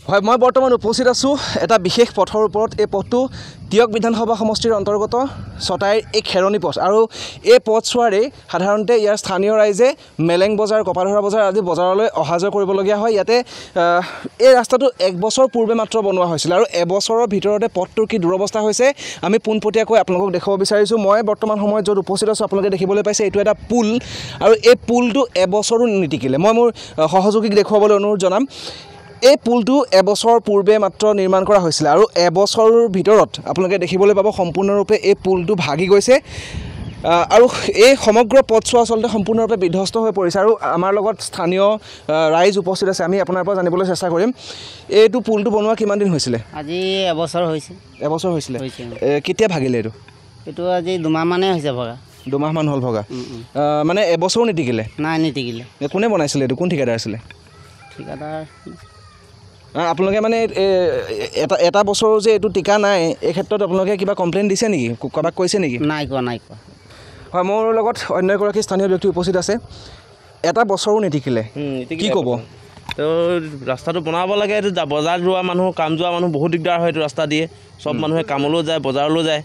হয় মই বৰ্তমান উপস্থিত আছোঁ এটা বিশেষ পথৰ ওপৰত। এই পথটো টিয়ক বিধানসভা সমষ্টিৰ অন্তৰ্গত ছটাইৰ এই খেৰণি পথ আৰু এই পথছোৱাৰে সাধাৰণতে ইয়াৰ স্থানীয় ৰাইজে মেলেং বজাৰ কপাধৰা বজাৰ আদি বজাৰলৈ অহা যোৱা কৰিবলগীয়া হয়। ইয়াতে এই ৰাস্তাটো 1 বছৰ পূৰ্বে মাত্ৰ বনোৱা হৈছিল আৰু এবছৰৰ ভিতৰতে পথটোৰ কি দুৰৱস্থা হৈছে আমি পোনপটীয়াকৈ আপোনালোকক দেখুৱাব বিচাৰিছোঁ। মই বৰ্তমান সময়ত য'ত উপস্থিত আছোঁ আপোনালোকে দেখিবলৈ পাইছে এইটো এটা পুল আৰু এই পুলটো এবছৰো নিটিকিলে। মই মোৰ সহযোগীক দেখুৱাবলৈ অনুৰোধ জনাম। এই পুলটো এবছৰ পূৰ্বে মাত্ৰ নিৰ্মাণ কৰা হৈছিল আৰু এবছৰৰ ভিতৰত আপোনালোকে দেখিবলৈ পাব সম্পূৰ্ণৰূপে এই পুলটো ভাগি গৈছে আৰু এই সমগ্ৰ পথছোৱা আচলতে সম্পূৰ্ণৰূপে বিধ্বস্ত হৈ পৰিছে। আৰু আমাৰ লগত স্থানীয় ৰাইজ উপস্থিত আছে, আমি আপোনাৰ পৰা জানিবলৈ চেষ্টা কৰিম এইটো পুলটো বনোৱা কিমান দিন হৈছিলে? আজি এবছৰ হৈছে। এবছৰ হৈছিলে? কেতিয়া ভাগিলে এইটো? এইটো আজি 2 মাহ মানে হৈছে ভগা। 2 মাহ মান হ'ল ভগা। মানে এবছৰো নিটিকিলে? নাই নিটিকিলে। কোনে বনাইছিলে এইটো? কোন ঠিকাদাৰ আছিলে? ঠিকাদাৰ আপোনালোকে মানে এটা বছৰ যে এইটো টিকা নাই এই ক্ষেত্ৰত আপোনালোকে কিবা কমপ্লেইন দিছে নেকি? কাৰোবাক কৈছে নেকি? নাই কোৱা। হয় মোৰ লগত অন্য এগৰাকী স্থানীয় ব্যক্তি উপস্থিত আছে। এটা বছৰো নিটিকিলে, কি ক'ব? তো ৰাস্তাটো বনাব লাগে। এইটো বজাৰ যোৱা মানুহ কাম যোৱা মানুহ বহুত দিগদাৰ হয়। এইটো ৰাস্তা দিয়ে চব মানুহে কামলৈও যায় বজাৰলৈও যায়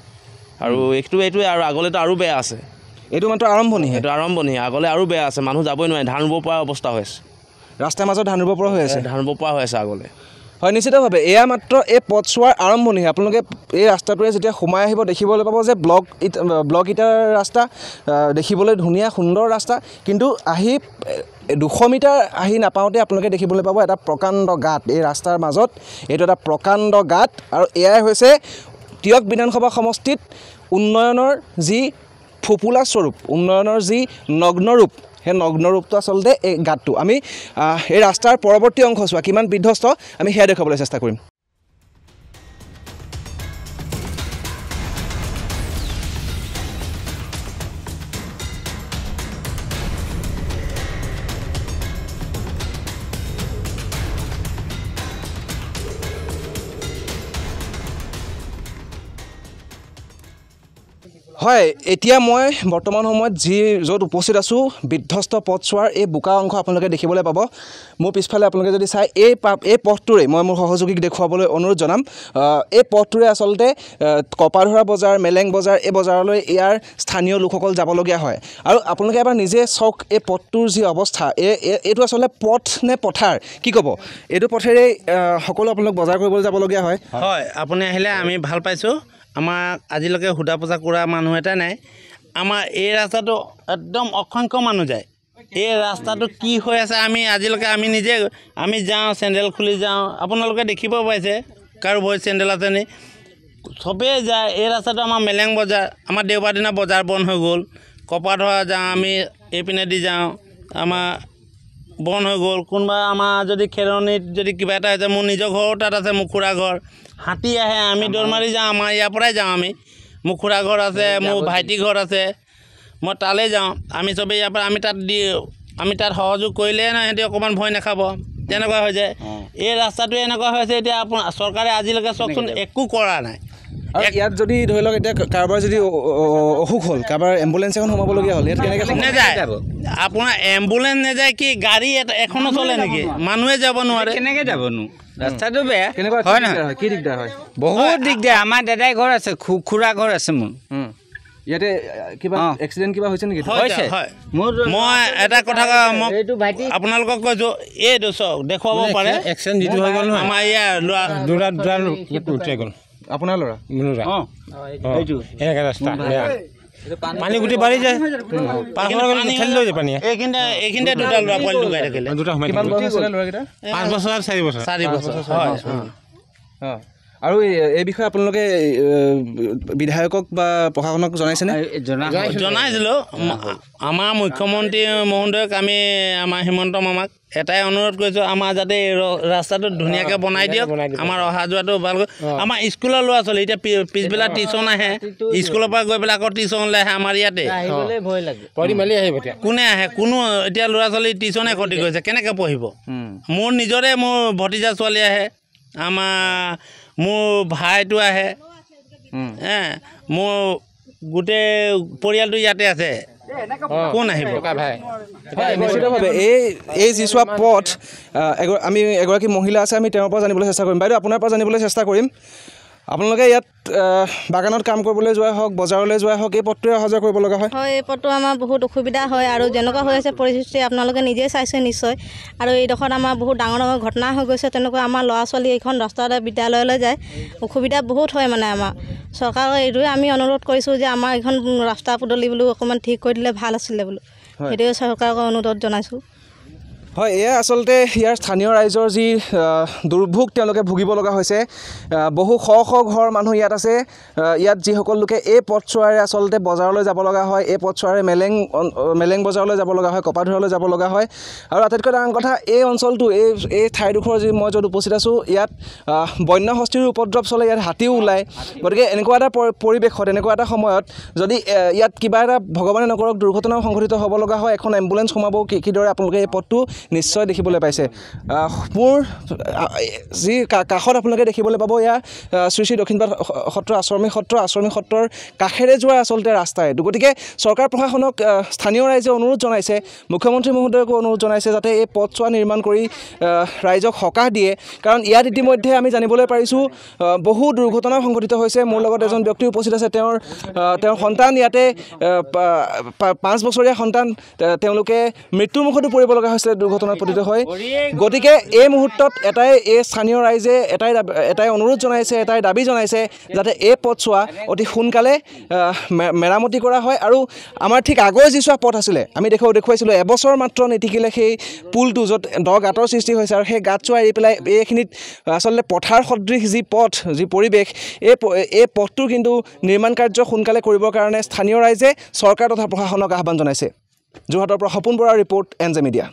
আৰু এইটোৱে আৰু আগলৈতো আৰু বেয়া আছে। এইটো মাত্ৰ আৰম্ভণিহে? এইটো আৰম্ভণি, আগলৈ আৰু বেয়া আছে। মানুহ যাবই নোৱাৰে, ধান ৰুব পৰা অৱস্থা হৈ আছে। ৰাস্তাৰ মাজত ধান ৰুব পৰা হৈ আছে? ধান ৰুব পৰা হৈ আছে আগলৈ। হয় নিশ্চিতভাৱে এয়া মাত্ৰ এই পথছোৱাৰ আৰম্ভণিহে। আপোনালোকে এই ৰাস্তাটোৱে যেতিয়া সোমাই আহিব দেখিবলৈ পাব যে ব্লক ইটাৰ ৰাস্তা, দেখিবলৈ ধুনীয়া সুন্দৰ ৰাস্তা, কিন্তু আহি 200 মিটাৰ আহি নাপাওঁতে আপোনালোকে দেখিবলৈ পাব এটা প্ৰকাণ্ড গাঁত। এই ৰাস্তাৰ মাজত এইটো এটা প্ৰকাণ্ড গাঁত আৰু এয়াই হৈছে টিয়ক বিধানসভা সমষ্টিত উন্নয়নৰ যি ফুপুলা স্বৰূপ, উন্নয়নৰ যি নগ্নৰূপ, সেই নগ্নৰূপটো আচলতে এই গাঁতটো। আমি এই ৰাস্তাৰ পৰৱৰ্তী অংশ চোৱা কিমান বিধ্বস্ত আমি সেয়া দেখুৱাবলৈ চেষ্টা কৰিম। হয় এতিয়া মই বৰ্তমান সময়ত য'ত উপস্থিত আছোঁ বিধ্বস্ত পথছোৱাৰ এই বোকা অংশ আপোনালোকে দেখিবলৈ পাব। মোৰ পিছফালে আপোনালোকে যদি চাই এই পথটোৰে মই মোৰ সহযোগীক দেখুৱাবলৈ অনুৰোধ জনাম। এই পথটোৰে আচলতে কপাধৰা বজাৰ মেলেং বজাৰ এই বজাৰলৈ ইয়াৰ স্থানীয় লোকসকল যাবলগীয়া হয় আৰু আপোনালোকে এবাৰ নিজে চাওক এই পথটোৰ যি অৱস্থা। এইটো আচলতে পথ নে পথাৰ কি ক'ব? এইটো পথেৰে সকলো আপোনালোক বজাৰ কৰিবলৈ যাবলগীয়া হয়? হয় আপুনি আহিলে আমি ভাল পাইছোঁ। আমাৰ আজিলৈকে সোধা পোছা কৰা মানুহ এটা নাই। আমাৰ এই ৰাস্তাটো একদম অসংখ্য মানুহ যায়। এই ৰাস্তাটো কি হৈ আছে আজিলৈকে আমি যাওঁ, চেণ্ডেল খুলি যাওঁ। আপোনালোকে দেখিব পাইছে কাৰো ভৰি চেণ্ডেল আছে নি? চবেই যায়। এই ৰাস্তাটো আমাৰ মেলেং বজাৰ, আমাৰ দেওবাৰ দিনা বজাৰ বন্ধ হৈ গ'ল। কপাধৰা যাওঁ আমি, এইপিনেদি যাওঁ, আমাৰ বন্ধ হৈ গ'ল। কোনোবা আমাৰ যদি খেৰণিত যদি কিবা এটা হৈছে, মোৰ নিজৰ ঘৰৰ তাত আছে, মোৰ খুৰা ঘৰ, হাতী আহে আমি দৌৰ মাৰি যাওঁ। আমাৰ ইয়াৰ পৰাই যাওঁ আমি, মোৰ খুৰা ঘৰ আছে, মোৰ ভাইটি ঘৰ আছে, মই তালৈ যাওঁ। আমি চবেই ইয়াৰ পৰা আমি তাত সহযোগ কৰিলে না সিহঁতি অকণমান ভয় নাখাব, তেনেকুৱা হৈ যায়। এই ৰাস্তাটোৱে এনেকুৱা হৈছে এতিয়া আপোনাৰ চৰকাৰে আজিলৈকে চাওকচোন একো কৰা নাই। আৰু ইয়াত যদি ধৰি লওক এতিয়া কাৰোবাৰ যদি অসুখ হ'ল, কাৰোবাৰ এম্বুলেঞ্চ এখন সোমাবলগীয়া হ'ল, ইয়াত কেনেকৈ নাযায়? আপোনাৰ এম্বুলেঞ্চ নাযায় কি গাড়ী এখনো চলে নেকি? মানুহে যাব নোৱাৰে। কেনেকৈ যাবনো? ৰাস্তাটো বেয়া। কেনেকুৱা হয় নহয়? কি দিগদাৰ হয়? বহুত দিগদাৰ। আমাৰ দাদাই ঘৰ আছে, খুৰা ঘৰ আছে মোৰ। ইয়াতে কিবা এক্সিডেণ্ট কিবা হৈছে নেকি? হৈছে। মই এটা কথা আপোনালোকক কৈছোঁ, এইটো চাওক দেখুৱাব পাৰে। এক্সিডেণ্ট যিটো হৈ গ'ল নহয়, আমাৰ ইয়াৰ ল'ৰা উঠাই গ'ল। আপোনাৰ ল'ৰা? এনেকৈ ৰাস্তা পানী গুটি বাঢ়ি যায়, এইখিনিতে দুটা ল'ৰা পোৱালি ঢুকাই থাকিলে। কিমান বয়স আছিলে ল'ৰাকেইটা? 5 বছৰ আৰু 4 বছৰ। 4 বছৰ। হয়। আৰু এই বিষয়ে আপোনালোকে বিধায়কক বা প্ৰশাসনক জনাইছেনে? জনাইছিলোঁ। আমাৰ মুখ্যমন্ত্ৰী মহোদয়ক আমি আমাৰ হিমন্ত মামাক এটাই অনুৰোধ কৰিছোঁ, আমাৰ যাতে ৰাস্তাটো ধুনীয়াকৈ বনাই দিয়ক, আমাৰ অহা যোৱাটো ভালকৈ। আমাৰ স্কুলৰ ল'ৰা ছোৱালী এতিয়া পিছবেলা টিউশ্যন আহে, স্কুলৰ পৰা গৈ পেলাই আকৌ টিউশ্যনলৈ আহে আমাৰ ইয়াতে। কোনে আহে? কোনো এতিয়া ল'ৰা ছোৱালী টিউশ্যনে ক্ষতি কৰিছে, কেনেকৈ পঢ়িব? মোৰ ভতিজা ছোৱালী আহে, মোৰ ভাইটো আহে, মোৰ গোটেই পৰিয়ালটো ইয়াতে আছে। কোন আহিব নিশ্চিতভাৱে এই যিছোৱা পথ আমি এগৰাকী মহিলা আছে আমি তেওঁৰ পৰা জানিবলৈ চেষ্টা কৰিম বাইদেউ আপোনাৰ পৰা জানিবলৈ চেষ্টা কৰিম আপোনালোকে ইয়াত বাগানত কাম কৰিবলৈ যোৱা হওক বজাৰলৈ যোৱা হওক এই পথটোৱে অহা যোৱা কৰিব লগা হয় হয় এই পথটো আমাৰ বহুত অসুবিধা হয় আৰু যেনেকুৱা হৈ আছে পৰিস্থিতি আপোনালোকে নিজেই চাইছে নিশ্চয় আৰু এইডোখৰত আমাৰ বহুত ডাঙৰ ডাঙৰ ঘটনা হৈ গৈছে তেনেকুৱা আমাৰ ল'ৰা ছোৱালী এইখন ৰাস্তাতে বিদ্যালয়লৈ যায় অসুবিধা বহুত হয় মানে আমাৰ চৰকাৰক এইটোৱে আমি অনুৰোধ কৰিছোঁ যে আমাৰ এইখন ৰাস্তা পদূলি বোলো অকণমান ঠিক কৰি দিলে ভাল আছিলে বোলো সেইটোৱে চৰকাৰক অনুৰোধ জনাইছোঁ হয় এয়া আচলতে ইয়াৰ স্থানীয় ৰাইজৰ যি দুৰ্ভোগ তেওঁলোকে ভুগিব লগা হৈছে বহু শ শ ঘৰ মানুহ ইয়াত আছে ইয়াত যিসকল লোকে এই পথছোৱাৰে আচলতে বজাৰলৈ যাব লগা হয় এই পথছোৱাৰে মেলেং বজাৰলৈ যাব লগা হয় কপাধুৰালৈ যাব লগা হয় আৰু আটাইতকৈ ডাঙৰ কথা এই অঞ্চলটো এই ঠাইডোখৰ যি মই য'ত উপস্থিত আছোঁ ইয়াত বন্য হস্তীৰ উপদ্ৰৱ চলে ইয়াত হাতীও ওলায় গতিকে এনেকুৱা এটা পৰিৱেশত এনেকুৱা এটা সময়ত যদি ইয়াত কিবা এটা ভগৱানে নকৰক দুৰ্ঘটনাও সংঘটিত হ'ব লগা হয় এখন এম্বুলেঞ্চ সোমাব কিদৰে আপোনালোকে এই পথটো নিশ্চয় দেখিবলৈ পাইছে মোৰ যি কাষত আপোনালোকে দেখিবলৈ পাব এয়া শ্ৰী শ্ৰী দক্ষিণপাট সত্ৰ আশ্ৰমী সত্ৰৰ কাষেৰে যোৱা আচলতে ৰাস্তা এইটো গতিকে চৰকাৰ প্ৰশাসনক স্থানীয় ৰাইজে অনুৰোধ জনাইছে মুখ্যমন্ত্ৰী মহোদয়কো অনুৰোধ জনাইছে যাতে এই পথছোৱা নিৰ্মাণ কৰি ৰাইজক সকাহ দিয়ে কাৰণ ইয়াত ইতিমধ্যে আমি জানিবলৈ পাৰিছোঁ বহু দুৰ্ঘটনা সংঘটিত হৈছে মোৰ লগত এজন ব্যক্তি উপস্থিত আছে তেওঁৰ সন্তান ইয়াতে 5 বছৰীয়া সন্তান তেওঁলোকে মৃত্যুৰ মুখতো পৰিব লগা হৈছিলে দুৰ্ঘটনাত পতিত হয় গতিকে এই মুহূৰ্তত এই স্থানীয় ৰাইজে এটাই অনুৰোধ জনাইছে এটাই দাবী জনাইছে যাতে এই পথছোৱা অতি সোনকালে মেৰামতি কৰা হয় আৰু আমাৰ ঠিক আগৰ যিছোৱা পথ আছিলে আমি দেখুৱাইছিলোঁ এবছৰ মাত্ৰ নিটিকিলে সেই পুলটো য'ত গাঁতৰ সৃষ্টি হৈছে আৰু সেই গাঁতছোৱা এৰি পেলাই এইখিনিত আচলতে পথাৰ সদৃশ যি পথ যি পৰিৱেশ এই পথটোৰ কিন্তু নিৰ্মাণ কাৰ্য সোনকালে কৰিবৰ কাৰণে স্থানীয় ৰাইজে চৰকাৰ তথা প্ৰশাসনক আহ্বান জনাইছে যোৰহাটৰ পৰা সপোন বৰাৰ ৰিপৰ্ট এনজে মিডিয়া